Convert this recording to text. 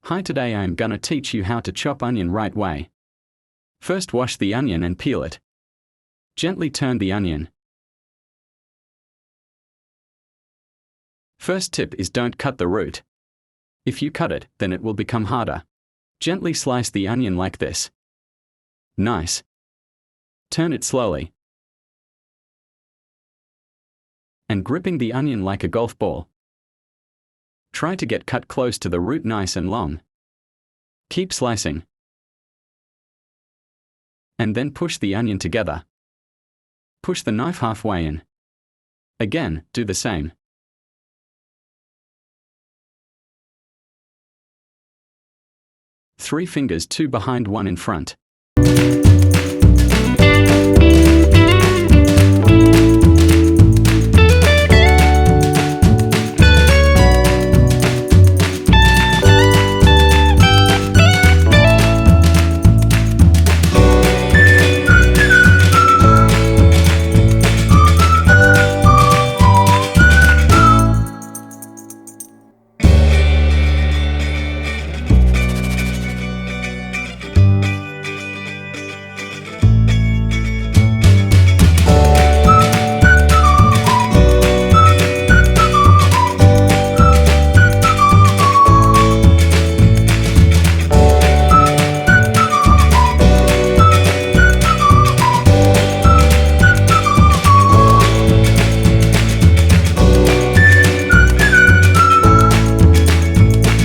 Hi, today I'm gonna teach you how to chop onion right way. First, wash the onion and peel it. Gently turn the onion. First tip is don't cut the root. If you cut it, then it will become harder. Gently slice the onion like this. Nice. Turn it slowly. And gripping the onion like a golf ball. Try to get cut close to the root, nice and long. Keep slicing. And then push the onion together. Push the knife halfway in. Again, do the same. Three fingers, two behind, one in front.